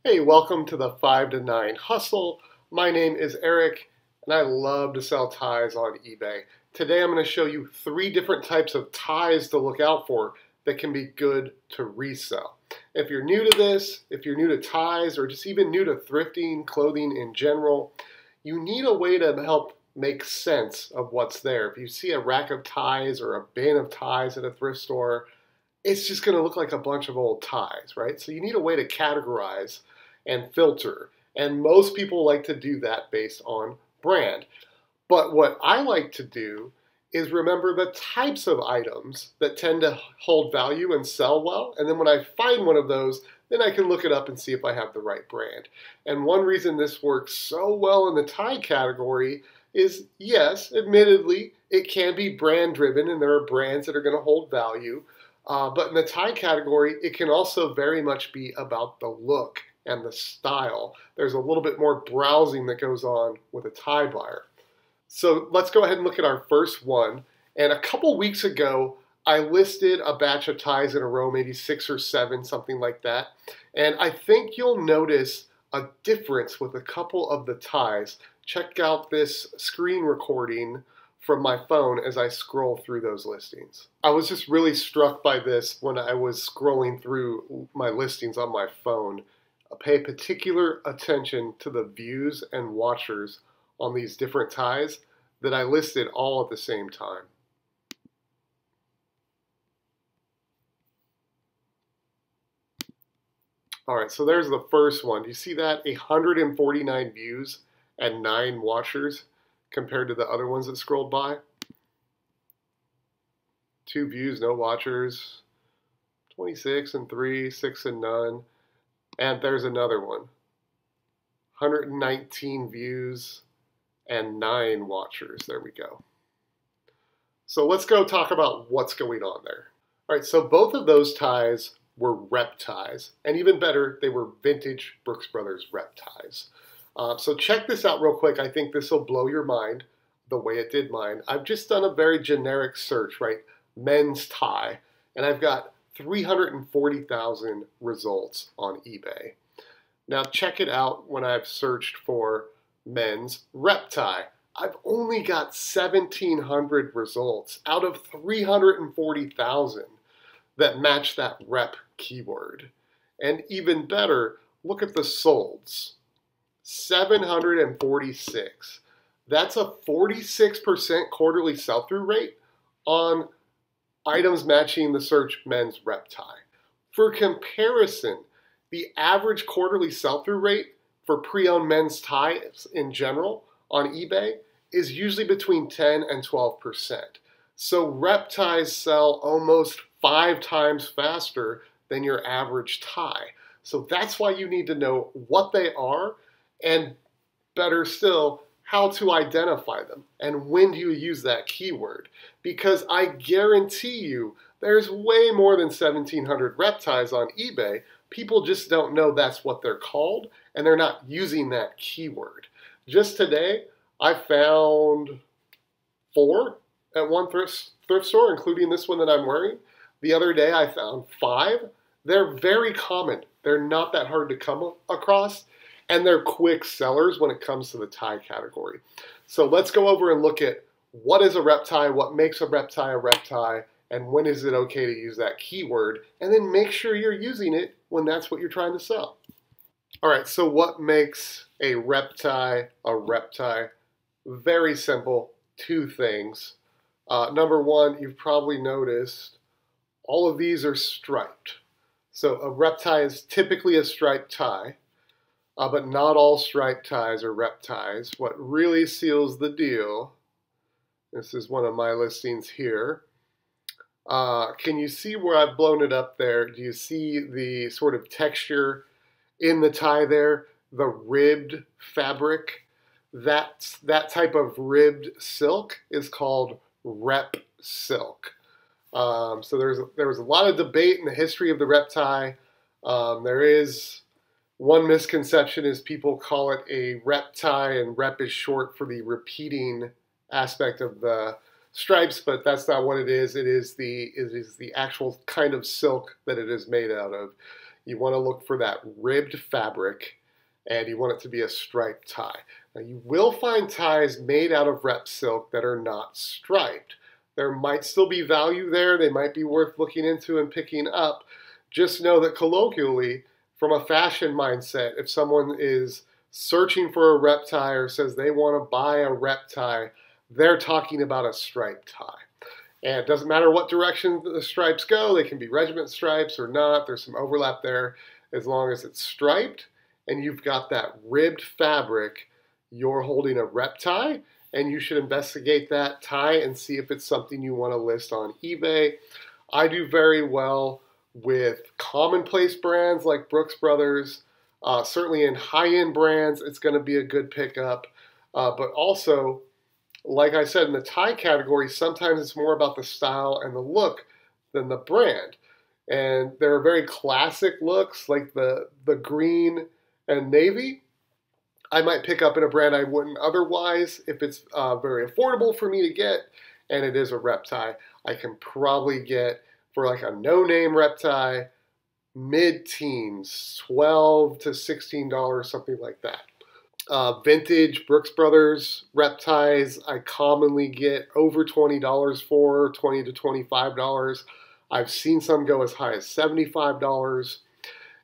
Hey, welcome to the 5 to 9 Hustle. My name is Eric, and I love to sell ties on eBay. Today I'm going to show you 3 different types of ties to look out for that can be good to resell. If you're new to this, if you're new to ties, or just even new to thrifting, clothing in general, you need a way to help make sense of what's there. If you see a rack of ties or a bin of ties at a thrift store, it's just going to look like a bunch of old ties, right? So you need a way to categorize and filter. And most people like to do that based on brand. But what I like to do is remember the types of items that tend to hold value and sell well. And then when I find one of those, then I can look it up and see if I have the right brand. And one reason this works so well in the tie category is, yes, admittedly, it can be brand driven and there are brands that are going to hold value. But in the tie category, it can also very much be about the look and the style. There's a little bit more browsing that goes on with a tie buyer. So let's go ahead and look at our first one. And a couple weeks ago, I listed a batch of ties in a row, maybe 6 or 7, something like that. And I think you'll notice a difference with a couple of the ties. Check out this screen recording from my phone as I scroll through those listings. I was just really struck by this when I was scrolling through my listings on my phone. Pay particular attention to the views and watchers on these different ties that I listed all at the same time. All right, so there's the first one. Do you see that? 149 views and 9 watchers compared to the other ones that scrolled by. 2 views, no watchers. 26 and 3, 6 and none. And there's another one. 119 views and 9 watchers. There we go. So let's go talk about what's going on there. All right, so both of those ties were Repp ties. And even better, they were vintage Brooks Brothers Repp ties. So check this out real quick. I think this will blow your mind the way it did mine. I've just done a very generic search, right? Men's tie. And I've got 340,000 results on eBay. Now check it out when I've searched for men's Repp tie. I've only got 1,700 results out of 340,000 that match that Repp keyword. And even better, look at the solds. 746. That's a 46% quarterly sell-through rate on items matching the search men's Repp tie. For comparison, the average quarterly sell-through rate for pre-owned men's ties in general on eBay is usually between 10 and 12%. So Repp ties sell almost 5 times faster than your average tie. So that's why you need to know what they are, and better still, how to identify them and when do you use that keyword. Because I guarantee you there's way more than 1,700 Repp ties on eBay. People just don't know that's what they're called and they're not using that keyword. Just today I found 4 at one thrift store, including this one that I'm wearing. The other day I found 5. They're very common. They're not that hard to come across. And they're quick sellers when it comes to the tie category. So let's go over and look at what is a Repp tie, what makes a Repp tie, and when is it okay to use that keyword, and then make sure you're using it when that's what you're trying to sell. All right, so what makes a Repp tie a Repp tie? Very simple, 2 things. Number one, you've probably noticed all of these are striped. So a Repp tie is typically a striped tie. But not all striped ties are Repp ties. What really seals the deal, this is one of my listings here. Can you see where I've blown it up there? Do you see the sort of texture in the tie there? The ribbed fabric? That type of ribbed silk is called Repp silk. So there was a lot of debate in the history of the Repp tie. There is one misconception is people call it a Repp tie, and Repp is short for the repeating aspect of the stripes, but that's not what it is. It is the actual kind of silk that it is made out of. You want to look for that ribbed fabric, and you want it to be a striped tie. Now, you will find ties made out of Repp silk that are not striped. There might still be value there. They might be worth looking into and picking up. Just know that colloquially, from a fashion mindset, if someone is searching for a Repp tie or says they want to buy a Repp tie, they're talking about a striped tie. And it doesn't matter what direction the stripes go. They can be regiment stripes or not. There's some overlap there. As long as it's striped and you've got that ribbed fabric, you're holding a Repp tie, and you should investigate that tie and see if it's something you want to list on eBay. I do very well with commonplace brands like Brooks Brothers. Certainly in high-end brands, it's going to be a good pickup. But also, like I said, in the tie category, sometimes it's more about the style and the look than the brand. And there are very classic looks like the green and navy. I might pick up in a brand I wouldn't otherwise if it's very affordable for me to get, and it is a Repp tie. I can probably get, for like a no-name Repp tie, mid-teens, $12 to $16, something like that. Vintage Brooks Brothers Repp ties I commonly get over $20 for, $20 to $25. I've seen some go as high as $75.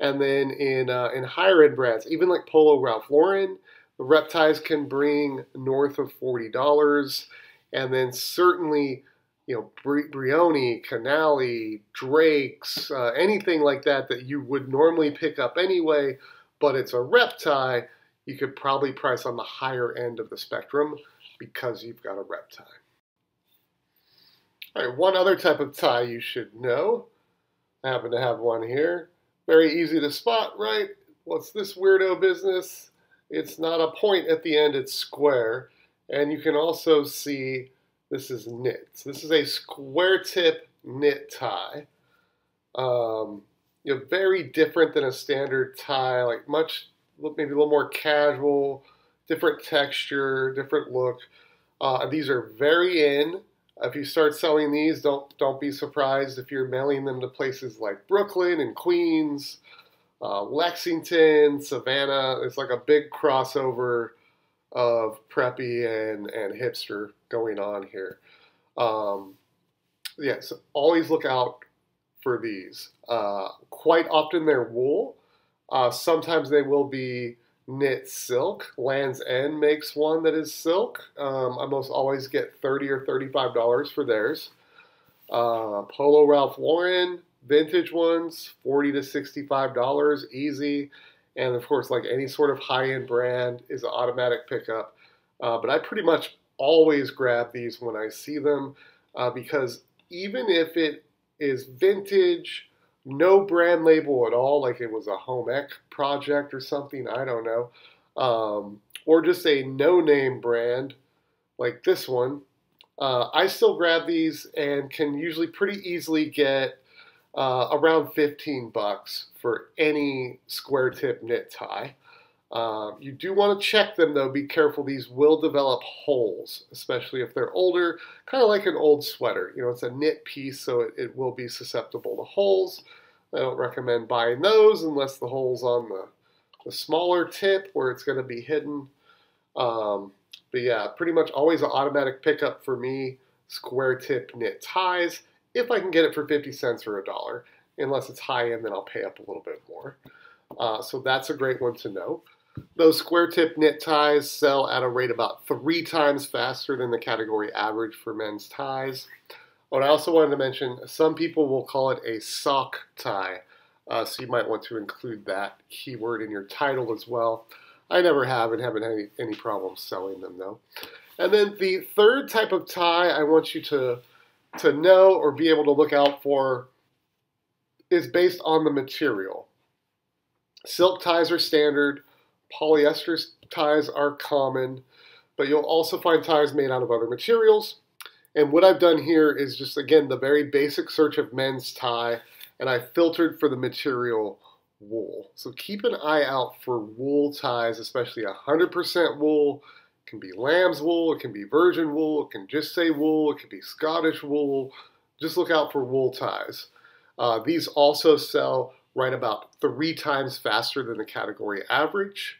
And then in higher end brands, even like Polo Ralph Lauren, the Repp ties can bring north of $40. And then certainly, you know, Brioni, Canali, Drake's, anything like that that you would normally pick up anyway, but it's a Repp tie, you could probably price on the higher end of the spectrum because you've got a Repp tie. All right, one other type of tie you should know. I happen to have one here. Very easy to spot, right? What's this weirdo business? It's not a point at the end, it's square. And you can also see this is knit. So this is a square tip knit tie. Very different than a standard tie, like maybe a little more casual, different texture, different look. These are very in. If you start selling these, don't be surprised if you're mailing them to places like Brooklyn and Queens, Lexington, Savannah. It's like a big crossover of preppy and hipster going on here. So always look out for these. Quite often they're wool. Sometimes they will be knit silk. Land's End makes one that is silk. I almost always get $30 or $35 for theirs. Polo Ralph Lauren, vintage ones, $40 to $65, easy. And of course, like any sort of high-end brand is an automatic pickup. But I pretty much always grab these when I see them because even if it is vintage, no brand label at all, like it was a home ec project or something, I don't know. Or just a no-name brand like this one. I still grab these and can usually pretty easily get around 15 bucks for any square tip knit tie. You do want to check them though, be careful, these will develop holes, especially if they're older, kind of like an old sweater. You know, it's a knit piece, so it will be susceptible to holes. I don't recommend buying those unless the hole's on the smaller tip where it's going to be hidden. But yeah, pretty much always an automatic pickup for me, square tip knit ties. If I can get it for 50 cents or $1, unless it's high end, then I'll pay up a little bit more. So that's a great one to know. Those square tip knit ties sell at a rate about 3 times faster than the category average for men's ties. What I also wanted to mention, some people will call it a sock tie. So you might want to include that keyword in your title as well. I never have and haven't had any problems selling them though. And then the third type of tie I want you to know or be able to look out for is based on the material. Silk ties are standard, polyester ties are common, but you'll also find ties made out of other materials. And what I've done here is just, again, the very basic search of men's tie, and I filtered for the material wool. So keep an eye out for wool ties, especially 100% wool. It can be lamb's wool, it can be virgin wool, it can just say wool, it can be Scottish wool. Just look out for wool ties. These also sell right about 3 times faster than the category average.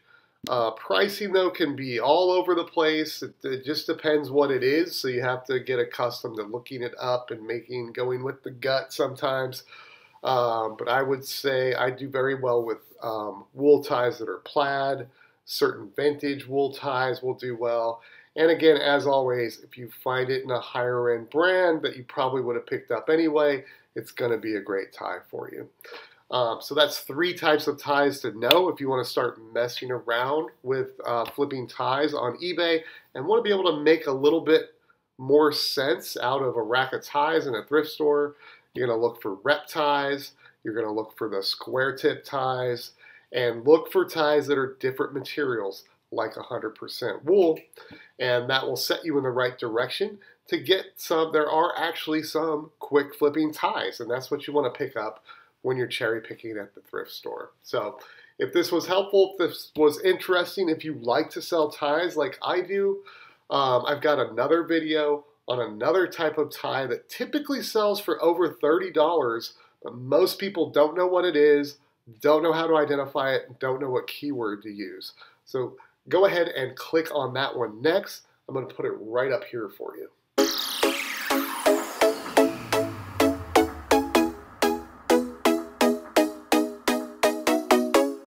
Pricing, though, can be all over the place. It just depends what it is, so you have to get accustomed to looking it up and going with the gut sometimes. But I would say I do very well with wool ties that are plaid. Certain vintage wool ties will do well. And again, as always, if you find it in a higher end brand that you probably would have picked up anyway, it's going to be a great tie for you. So that's 3 types of ties to know if you want to start messing around with flipping ties on eBay and want to be able to make a little bit more sense out of a rack of ties in a thrift store. You're going to look for Repp ties. You're going to look for the square tip ties and look for ties that are different materials like 100% wool, and that will set you in the right direction to get some. There are actually some quick flipping ties, and that's what you want to pick up when you're cherry picking at the thrift store. So if this was helpful, if this was interesting, if you like to sell ties like I do, I've got another video on another type of tie that typically sells for over $30, but most people don't know what it is, don't know how to identify it, and don't know what keyword to use. So go ahead and click on that one next. I'm going to put it right up here for you.